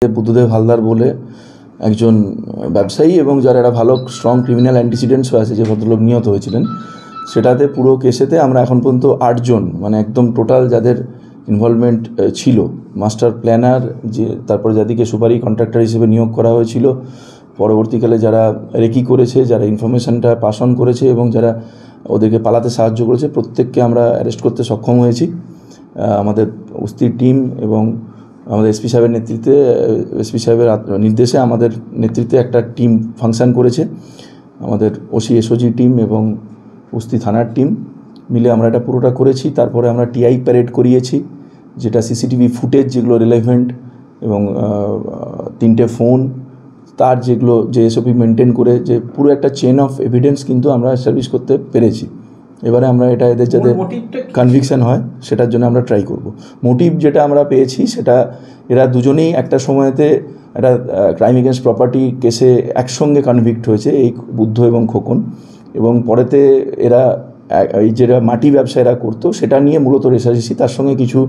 বুদ্ধদেব হালদার বলে একজন ব্যবসায়ী এবং যার একটা ভালো স্ট্রং ক্রিমিনাল অ্যান্টিসিডেন্টসও আছে, যে ভদ্রলোক নিহত হয়েছিলেন, সেটাতে পুরো কেসেতে আমরা এখন পর্যন্ত 8 জন মানে একদম টোটাল যাদের ইনভলভমেন্ট ছিল, মাস্টার প্ল্যানার, যে তারপরে যাদেরকে সুপারি কন্ট্রাক্টর হিসেবে নিয়োগ করা হয়েছিল, পরবর্তীকালে যারা রেকি করেছে, যারা ইনফরমেশনটা পাস অন করেছে এবং যারা ওদেরকে পালাতে সাহায্য করেছে, প্রত্যেককে আমরা অ্যারেস্ট করতে সক্ষম হয়েছি। আমাদের উস্তির টিম এবং আমাদের এসপি সাহেবের নেতৃত্বে, এসপি সাহেবের নির্দেশে আমাদের নেতৃত্বে একটা টিম ফাংশন করেছে। আমাদের ওসি এসওজি টিম এবং উস্তি থানার টিম মিলে আমরা এটা পুরোটা করেছি। তারপরে আমরা টিআই প্যারেড করিয়েছি, যেটা সিসিটিভি ফুটেজ যেগুলো রিলেভেন্ট এবং 3টে ফোন, তার যেগুলো যে এসওপি মেনটেন করে যে পুরো একটা চেন অফ এভিডেন্স কিন্তু আমরা এস্টাবলিশ করতে পেরেছি। এবারে আমরা এটা এদের যাতে কনভিকশন হয় সেটার জন্য আমরা ট্রাই করব। মোটিভ যেটা আমরা পেয়েছি সেটা, এরা দুজনেই একটা সময়তে একটা ক্রাইম এগেনস্ট প্রপার্টি কেসে একসঙ্গে কনভিক্ট হয়েছে, এই বুদ্ধ এবং খোকন, এবং পরেতে এরা এই যেটা মাটি ব্যবসা এরা করতো সেটা নিয়ে মূলত রেশারেশি, তার সঙ্গে কিছু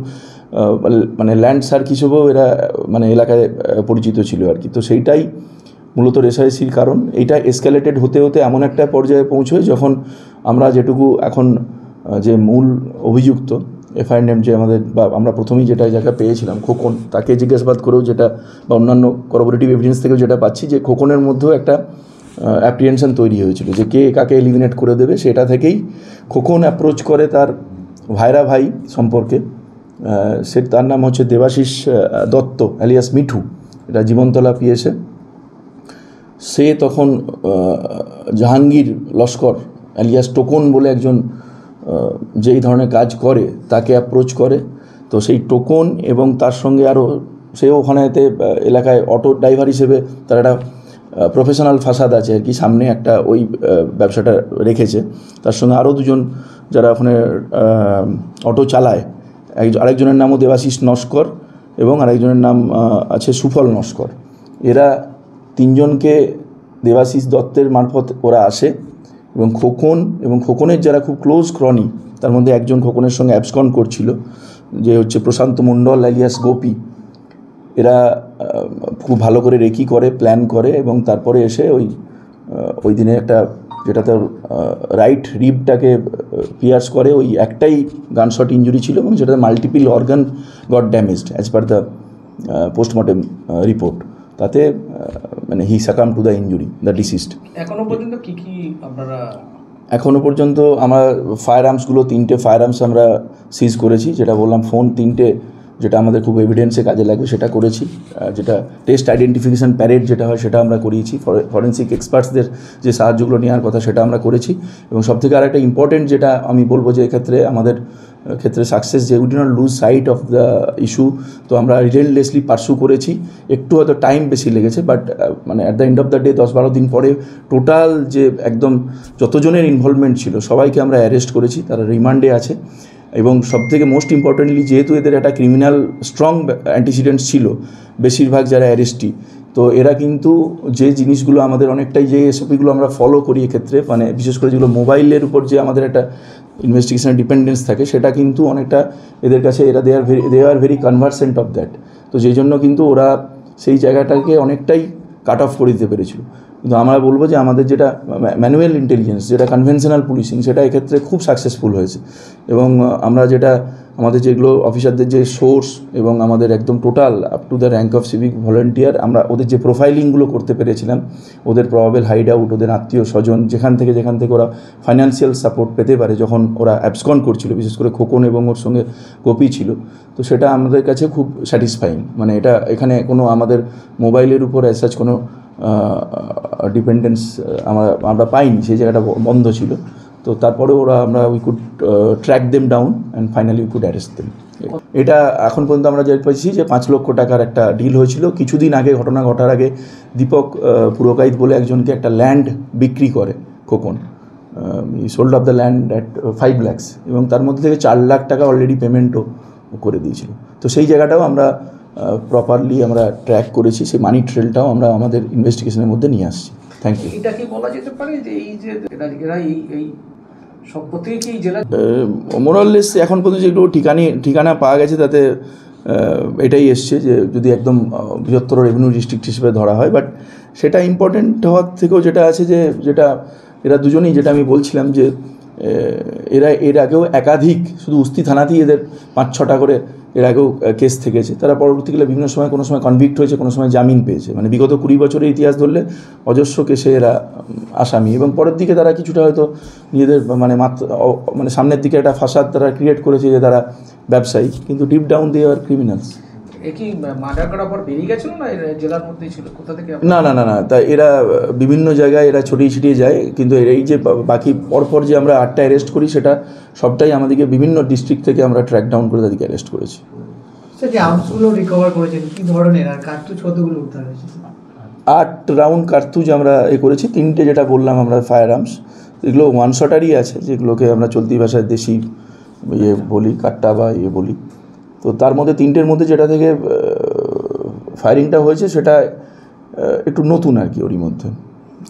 মানে ল্যান্ড সার্ক হিসেবেও এরা মানে এলাকায় পরিচিত ছিল আর কি। তো সেইটাই মূলত রেশারেশির কারণ। এইটা এসক্যালেটেড হতে হতে এমন একটা পর্যায়ে পৌঁছয় যখন আমরা যেটুকু এখন যে মূল অভিযুক্ত এফআইআর নেম যে আমাদের, বা আমরা প্রথমেই যেটা জায়গা পেয়েছিলাম খোকন, তাকে জিজ্ঞাসাবাদ করেও যেটা, বা অন্যান্য করবোরেটিভ এভিডেন্স থেকেও যেটা পাচ্ছি, যে খোকনের মধ্যেও একটা অ্যাপ্রিহেনশন তৈরি হয়েছিল যে কে কাকে এলিমিনেট করে দেবে। সেটা থেকেই খোকন অ্যাপ্রোচ করে তার ভাইরা ভাই সম্পর্কে, সে তার নাম হচ্ছে দেবাশিস দত্ত অ্যালিয়াস মিঠু, এটা জীবনতলা পিএসএ। সে তখন জাহাঙ্গীর লস্কর অ্যালিয়াস টোকন বলে একজন যেই ধরনের কাজ করে তাকে অ্যাপ্রোচ করে। তো সেই টোকন এবং তার সঙ্গে আরও, সেও ওখানেতে এলাকায় অটো ড্রাইভার হিসেবে তার একটা প্রফেশনাল ফাসাদ আছে আর কি, সামনে একটা ওই ব্যবসাটা রেখেছে। তার সঙ্গে আরও দুজন যারা ওখানে অটো চালায়, আরেকজনের নামও দেবাশিস নস্কর এবং আরেকজনের নাম আছে সুফল নস্কর। এরা 3 জনকে দেবাশিস দত্তের মারফত ওরা আসে, এবং খোকন এবং খোকনের যারা খুব ক্লোজ ক্রনি, তার মধ্যে একজন খোকনের সঙ্গে অ্যাবসকন্ড করছিল, যে হচ্ছে প্রশান্ত মণ্ডল অ্যালিয়াস গোপী। এরা খুব ভালো করে রেকি করে, প্ল্যান করে, এবং তারপরে এসে ওই দিনে একটা, যেটা তার রাইট রিবটাকে পিয়ার্স করে, ওই একটাই গানশট ইঞ্জুরি ছিল এবং যেটাতে multiple organ got damaged as per the postmortem report. তাতে মানে he succumb to the injury, the deceased. এখনো পর্যন্ত কি কি আপনারা? এখনও পর্যন্ত আমরা ফায়ার আর্মসগুলো 3টে ফায়ার আর্মস আমরা সিজ করেছি, যেটা বললাম ফোন 3টে, যেটা আমাদের খুব এভিডেন্সে কাজে লাগবে সেটা করেছি। যেটা টেস্ট আইডেন্টিফিকেশান প্যারেড যেটা হয় সেটা আমরা করিয়েছি, ফরেন্সিক এক্সপার্টসদের যে সাহায্যগুলো নেওয়ার কথা সেটা আমরা করেছি। এবং সবথেকে আরেকটা ইম্পর্টেন্ট যেটা আমি বলবো, যে এক্ষেত্রে আমাদের ক্ষেত্রে সাকসেস, যে we do not lose sight of the issue. তো আমরা রিলেন্টলেসলি পার্সু করেছি, একটু হয়তো টাইম বেশি লেগেছে, বাট মানে at the end of the day 10-12 দিন পরে টোটাল যে একদম যতজনের ইনভলভমেন্ট ছিল সবাইকে আমরা অ্যারেস্ট করেছি, তারা রিমান্ডে আছে। এবং সবথেকে মোস্ট ইম্পর্টেন্টলি, যেহেতু এদের একটা ক্রিমিনাল স্ট্রং অ্যান্টিসিডেন্টস ছিল, বেশিরভাগ যারা অ্যারেস্টি, তো এরা কিন্তু যে জিনিসগুলো আমাদের অনেকটাই, যে এসওপিগুলো আমরা ফলো করি এক্ষেত্রে, মানে বিশেষ করে যেগুলো মোবাইলের উপর যে আমাদের একটা ইনভেস্টিগেশনের ডিপেন্ডেন্স থাকে, সেটা কিন্তু অনেকটা এদের কাছে, এরা they are very conversant of that. তো যেই জন্য কিন্তু ওরা সেই জায়গাটাকে অনেকটাই কাট অফ করে দিতে পেরেছিল। কিন্তু আমরা বলবো যে আমাদের যেটা ম্যানুয়াল ইন্টেলিজেন্স, যেটা কনভেনশনাল পুলিশিং, সেটা এক্ষেত্রে খুব সাকসেসফুল হয়েছে। এবং আমরা যেটা আমাদের যেগুলো অফিসারদের যে সোর্স এবং আমাদের একদম total up to the rank of civic volunteer, আমরা ওদের যে প্রোফাইলিংগুলো করতে পেরেছিলাম, ওদের প্রবাবেল হাইড আউট, ওদের আত্মীয় স্বজন, যেখান থেকে ওরা ফাইন্যান্সিয়াল সাপোর্ট পেতে পারে যখন ওরা অ্যাবসকন্ড করছিল, বিশেষ করে খোকন এবং ওর সঙ্গে গোপী ছিল, তো সেটা আমাদের কাছে খুব স্যাটিসফাইং। মানে এটা এখানে কোনো আমাদের মোবাইলের উপর অ্যাজ কোনো ডিপেন্ডেন্স আমরা পাইনি, সেই জায়গাটা বন্ধ ছিল। তো তারপরে আমরা we could track them down and finally we could arrest them. এটা এখন পর্যন্ত আমরা যে পেয়েছি যে 5 লক্ষ টাকার একটা ডিল হয়েছিল। কিছুদিন আগে, ঘটনা ঘটার আগে, দীপক পুরকাইত বলে একজনকে একটা ল্যান্ড বিক্রি করে Khokon, sold of the land at 5 lakhs, এবং তার মধ্যে থেকে 4 লাখ টাকা অলরেডি পেমেন্টও করে দিয়েছিল। তো সেই জায়গাটাও আমরা প্রপারলি আমরা ট্র্যাক করেছি, সেই মানি ট্রেলটাও আমরা আমাদের ইনভেস্টিগেশনের মধ্যে নিয়ে আসছি। Thank you. এটা কি বলা যেতে পারে যে এই যে এরা এই সব প্রত্যেকেই জেলা মোরাললেস এখন পর্যন্ত যেগুলো ঠিকানা পাওয়া গেছে, তাতে এটাই এসছে যে যদি একদম বৃহত্তর রেভিনিউ ডিস্ট্রিক্ট হিসেবে ধরা হয়। বাট সেটা ইম্পর্টেন্ট হওয়ার থেকেও যেটা আছে যেটা এরা দুজনেই, যেটা আমি বলছিলাম যে এরা এর আগেও একাধিক, শুধু উস্তি থানাতেই এদের 5-6টা করে এর আগেও কেস থেকেছে। তারা পরবর্তীকালে বিভিন্ন সময় কোনো সময় কনভিক্ট হয়েছে, কোনো সময় জামিন পেয়েছে। মানে বিগত 20 বছরের ইতিহাস ধরলে অজস্র কেসে এরা আসামি, এবং পরের দিকে তারা কিছুটা হয়তো নিজেদের মানে সামনের দিকে একটা ফাসাদ তারা ক্রিয়েট করেছে যে তারা ব্যবসায়ী, কিন্তু deep down they are criminals. এ কি মার্ডার করার পর বেরিয়ে গেছিল না জেলার মধ্যেই ছিল? কোথা থেকে? না, তা এরা বিভিন্ন জায়গায় এরা ছড়িয়ে ছিটিয়ে যায়, কিন্তু এই যে বাকি পরপর যে আমরা 8টা অ্যারেস্ট করি, সেটা সবটাই আমাদেরকে বিভিন্ন ডিস্ট্রিক্ট থেকে আমরা ট্র্যাক ডাউন করে তাদেরকে অ্যারেস্ট করেছি। স্যার, যে আর্মসগুলো রিকভার করেছেন কি ধরনের, আর কার্তুজ কতগুলো উদ্ধার হয়েছে? 8 রাউন্ড কার্তুজ আমরা করেছি, 3টে যেটা বললাম আমরা ফায়ার আর্মস, এগুলো ওয়ান শটারই আছে, যেগুলোকে আমরা চলতি ভাষায় দেশি বলি, কাট্টা বা বলি। তো তার মধ্যে 3টের মধ্যে যেটা থেকে ফায়ারিংটা হয়েছে সেটা একটু নতুন আর কি ওরই মধ্যে।